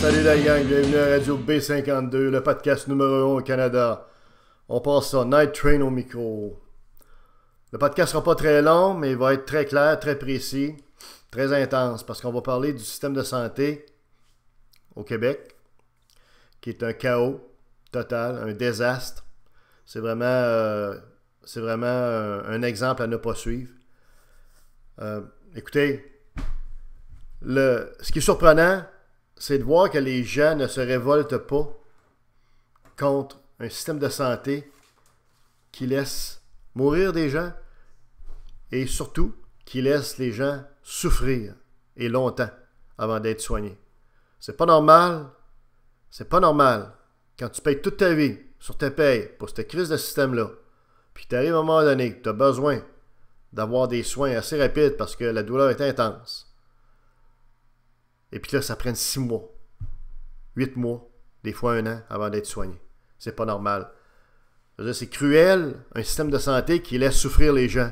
Salut la gang, bienvenue à Radio B52, le podcast numéro 1 au Canada. On passe ça, Night Train au micro. Le podcast sera pas très long, mais il va être très clair, très précis, très intense, parce qu'on va parler du système de santé au Québec, qui est un chaos total, un désastre. C'est vraiment un exemple à ne pas suivre. Écoutez, ce qui est surprenant, c'est de voir que les gens ne se révoltent pas contre un système de santé qui laisse mourir des gens et surtout qui laisse les gens souffrir et longtemps avant d'être soignés. C'est pas normal quand tu payes toute ta vie sur tes payes pour cette crise de système-là, puis tu arrives à un moment donné que tu as besoin d'avoir des soins assez rapides parce que la douleur est intense. Et puis là, ça prend 6 mois, 8 mois, des fois 1 an avant d'être soigné. C'est pas normal. C'est cruel, un système de santé qui laisse souffrir les gens.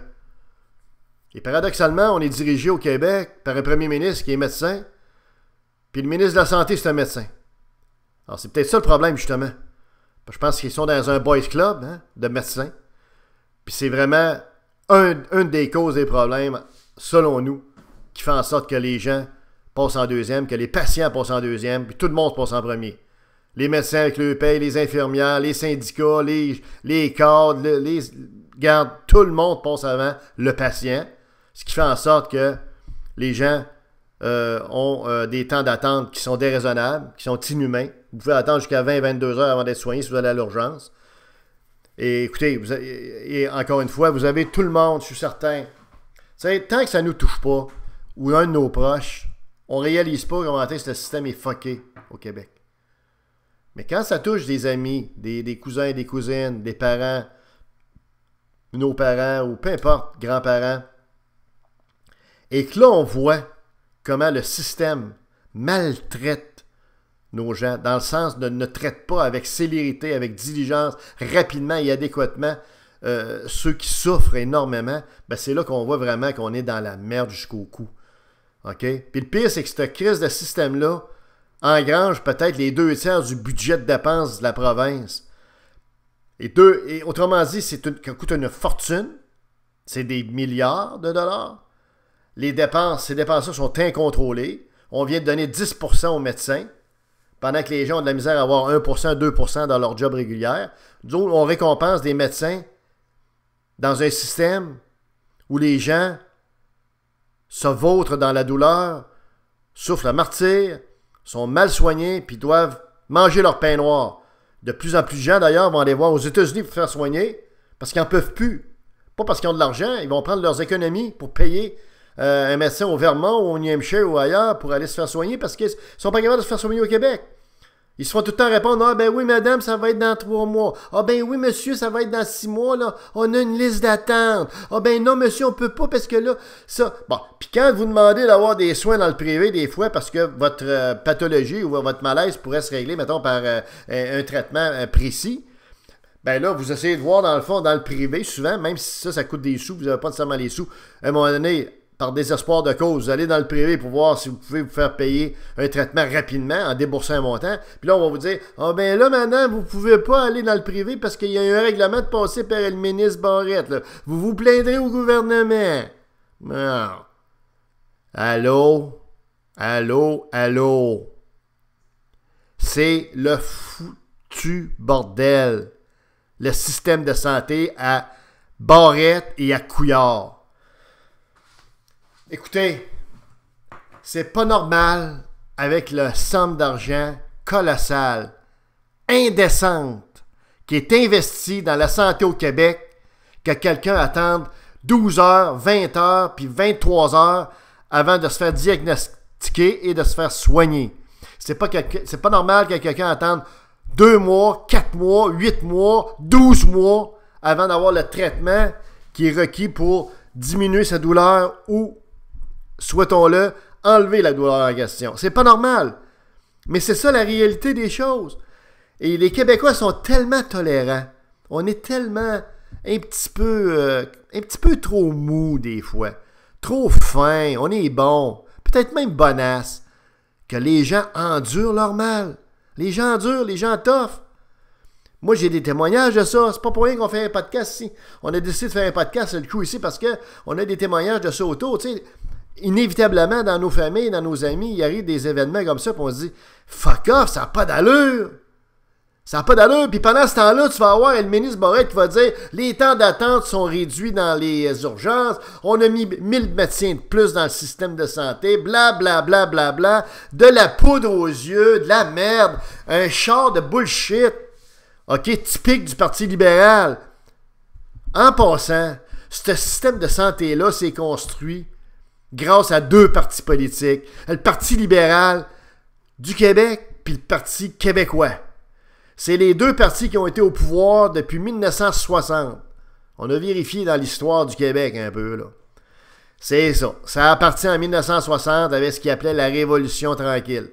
Et paradoxalement, on est dirigé au Québec par un premier ministre qui est médecin, puis le ministre de la Santé, c'est un médecin. Alors, c'est peut-être ça le problème, justement. Je pense qu'ils sont dans un boys club de médecins. Puis c'est vraiment une des causes des problèmes, selon nous, qui fait en sorte que les gens passent en deuxième, que les patients passent en deuxième, puis tout le monde passe en premier. Les médecins avec le paye, les infirmières, les syndicats, les cadres, garde, tout le monde passe avant le patient, ce qui fait en sorte que les gens ont des temps d'attente qui sont déraisonnables, qui sont inhumains. Vous pouvez attendre jusqu'à 20-22 heures avant d'être soigné si vous allez à l'urgence. Et écoutez, et encore une fois, vous avez tout le monde, je suis certain. Tant que ça ne nous touche pas, ou un de nos proches, on réalise pas comment ce système est fucké au Québec. Mais quand ça touche des amis, des cousins et des cousines, des parents, nos parents, ou peu importe, grands-parents, et que là, on voit comment le système maltraite nos gens, dans le sens de ne traite pas avec célérité, avec diligence, rapidement et adéquatement ceux qui souffrent énormément, ben c'est là qu'on voit vraiment qu'on est dans la merde jusqu'au cou. OK? Puis le pire, c'est que cette crise de système-là engrange peut-être les 2/3 du budget de dépenses de la province. Et autrement dit, ça coûte une fortune. C'est des milliards de dollars. Ces dépenses-là sont incontrôlées. On vient de donner 10% aux médecins, pendant que les gens ont de la misère à avoir 1%, 2% dans leur job régulière. D'autres, on récompense des médecins dans un système où les gens se vautrent dans la douleur, souffrent le martyre, sont mal soignés, puis doivent manger leur pain noir. De plus en plus de gens, d'ailleurs, vont aller voir aux États-Unis pour faire soigner, parce qu'ils n'en peuvent plus. Pas parce qu'ils ont de l'argent, ils vont prendre leurs économies pour payer un médecin au Vermont, ou au New Hampshire, ou ailleurs, pour aller se faire soigner, parce qu'ils ne sont pas capables de se faire soigner au Québec. Ils se font tout le temps répondre « Ah ben oui, madame, ça va être dans 3 mois. Ah ben oui, monsieur, ça va être dans 6 mois, là. On a une liste d'attente. Ah ben non, monsieur, on peut pas parce que là, ça... » Bon, puis quand vous demandez d'avoir des soins dans le privé, des fois, parce que votre pathologie ou votre malaise pourrait se régler, mettons, par un traitement précis, ben là, vous essayez de voir, dans le fond, dans le privé, souvent, même si ça coûte des sous, vous n'avez pas nécessairement les sous, à un moment donné, par désespoir de cause, vous allez dans le privé pour voir si vous pouvez vous faire payer un traitement rapidement en déboursant un montant. Puis là, on va vous dire « Ah ben là, madame, vous pouvez pas aller dans le privé parce qu'il y a un règlement de passer par le ministre Barrette. Là. Vous vous plaindrez au gouvernement. » Non. Allô? Allô? Allô? C'est le foutu bordel. Le système de santé à Barrette et à Couillard. Écoutez, c'est pas normal avec la somme d'argent colossale, indécente, qui est investie dans la santé au Québec, que quelqu'un attende 12 heures, 20 heures, puis 23 heures avant de se faire diagnostiquer et de se faire soigner. C'est pas normal que quelqu'un attende 2 mois, 4 mois, 8 mois, 12 mois avant d'avoir le traitement qui est requis pour diminuer sa douleur ou, souhaitons-le, enlever la douleur en question. C'est pas normal. Mais c'est ça la réalité des choses. Et les Québécois sont tellement tolérants. On est tellement un petit peu trop mou des fois. Trop fin. On est bon. Peut-être même bonasse. que les gens endurent leur mal. Les gens endurent, les gens toffent. Moi, j'ai des témoignages de ça. C'est pas pour rien qu'on fait un podcast ici. On a décidé de faire un podcast, c'est le coup ici, parce qu'on a des témoignages de ça autour. Tu sais, inévitablement, dans nos familles, dans nos amis, il arrive des événements comme ça, puis on se dit « Fuck off, ça n'a pas d'allure! » Ça n'a pas d'allure. Puis pendant ce temps-là, tu vas avoir le ministre Barrette qui va dire « Les temps d'attente sont réduits dans les urgences. On a mis 1000 médecins de plus dans le système de santé. Bla, bla, bla, bla, bla. De la poudre aux yeux, de la merde. Un char de bullshit. » OK, typique du Parti libéral. En passant, ce système de santé-là s'est construit grâce à 2 partis politiques. Le Parti libéral du Québec puis le Parti québécois. C'est les 2 partis qui ont été au pouvoir depuis 1960. On a vérifié dans l'histoire du Québec un peu, là. C'est ça. Ça a parti en 1960 avec ce qu'ils appelaient la Révolution tranquille.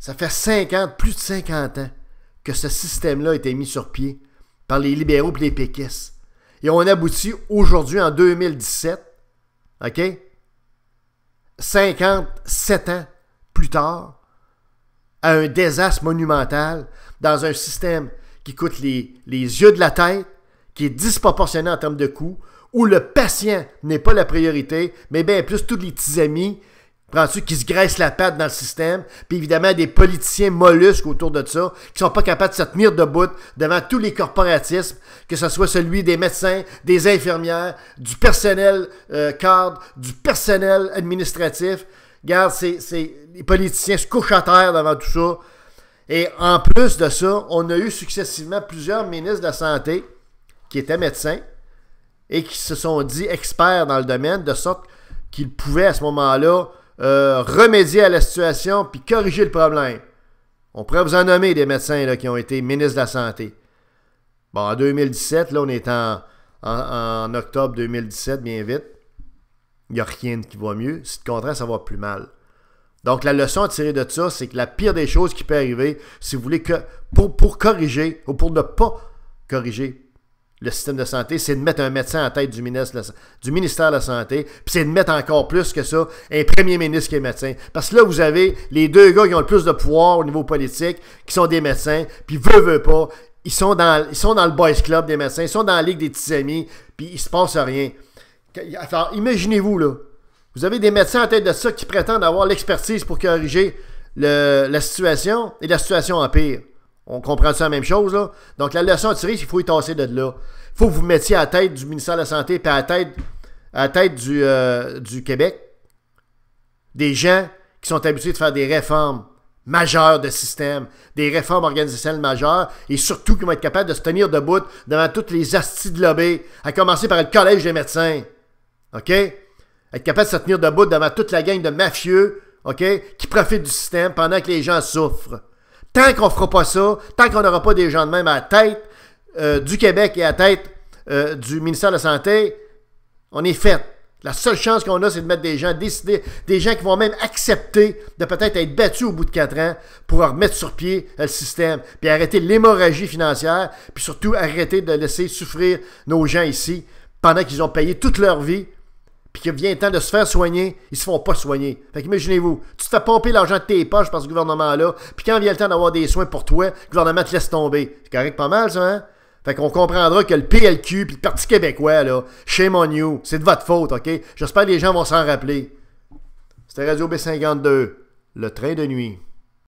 Ça fait 50, plus de 50 ans que ce système-là a été mis sur pied par les libéraux et les péquistes. Et on aboutit aujourd'hui, en 2017, OK? 57 ans plus tard, à un désastre monumental dans un système qui coûte les yeux de la tête, qui est disproportionné en termes de coûts, où le patient n'est pas la priorité, mais bien plus tous les petits amis, prends-tu, qui se graissent la patte dans le système, puis évidemment des politiciens mollusques autour de ça, qui sont pas capables de se tenir debout devant tous les corporatismes, que ce soit celui des médecins, des infirmières, du personnel cadre, du personnel administratif. Regarde, les politiciens se couchent à terre devant tout ça. Et en plus de ça, on a eu successivement plusieurs ministres de la Santé qui étaient médecins et qui se sont dit experts dans le domaine, de sorte qu'ils pouvaient à ce moment-là remédier à la situation puis corriger le problème. On pourrait vous en nommer des médecins là, qui ont été ministres de la Santé. Bon, en 2017, là, on est en octobre 2017, bien vite. Il n'y a rien qui va mieux. Si le contraire, ça va plus mal. Donc, la leçon à tirer de ça, c'est que la pire des choses qui peut arriver, si vous voulez, que pour corriger ou pour ne pas corriger le système de santé, c'est de mettre un médecin à la tête du ministère de la Santé, puis c'est de mettre encore plus que ça, un premier ministre qui est médecin. Parce que là, vous avez les 2 gars qui ont le plus de pouvoir au niveau politique, qui sont des médecins, puis veut pas, ils sont dans le boys club des médecins, ils sont dans la ligue des petits amis, puis il se passe rien. Alors, imaginez-vous, là, vous avez des médecins à tête de ça qui prétendent avoir l'expertise pour corriger la situation, et la situation empire. On comprend ça la même chose, là? Donc, la leçon à tirer, c'est qu'il faut y tasser de là. Il faut que vous mettiez à la tête du ministère de la Santé puis à la tête du Québec des gens qui sont habitués de faire des réformes majeures de système, des réformes organisationnelles majeures et surtout qui vont être capables de se tenir debout devant toutes les astis de lobby, à commencer par le Collège des médecins. OK? Être capable de se tenir debout devant toute la gang de mafieux, OK? Qui profitent du système pendant que les gens souffrent. Tant qu'on ne fera pas ça, tant qu'on n'aura pas des gens de même à la tête du Québec et à la tête du ministère de la Santé, on est fait. La seule chance qu'on a, c'est de mettre des gens décidés, des gens qui vont même accepter de peut-être être battus au bout de 4 ans pour remettre sur pied le système, puis arrêter l'hémorragie financière, puis surtout arrêter de laisser souffrir nos gens ici pendant qu'ils ont payé toute leur vie, puis qu'il vient le temps de se faire soigner, ils se font pas soigner. Fait qu'imaginez-vous, tu te fais pomper l'argent de tes poches par ce gouvernement-là, puis quand vient le temps d'avoir des soins pour toi, le gouvernement te laisse tomber. C'est correct pas mal, ça, hein? Fait qu'on comprendra que le PLQ puis le Parti québécois, là, shame on you, c'est de votre faute, OK? J'espère que les gens vont s'en rappeler. C'était Radio B52, le train de nuit.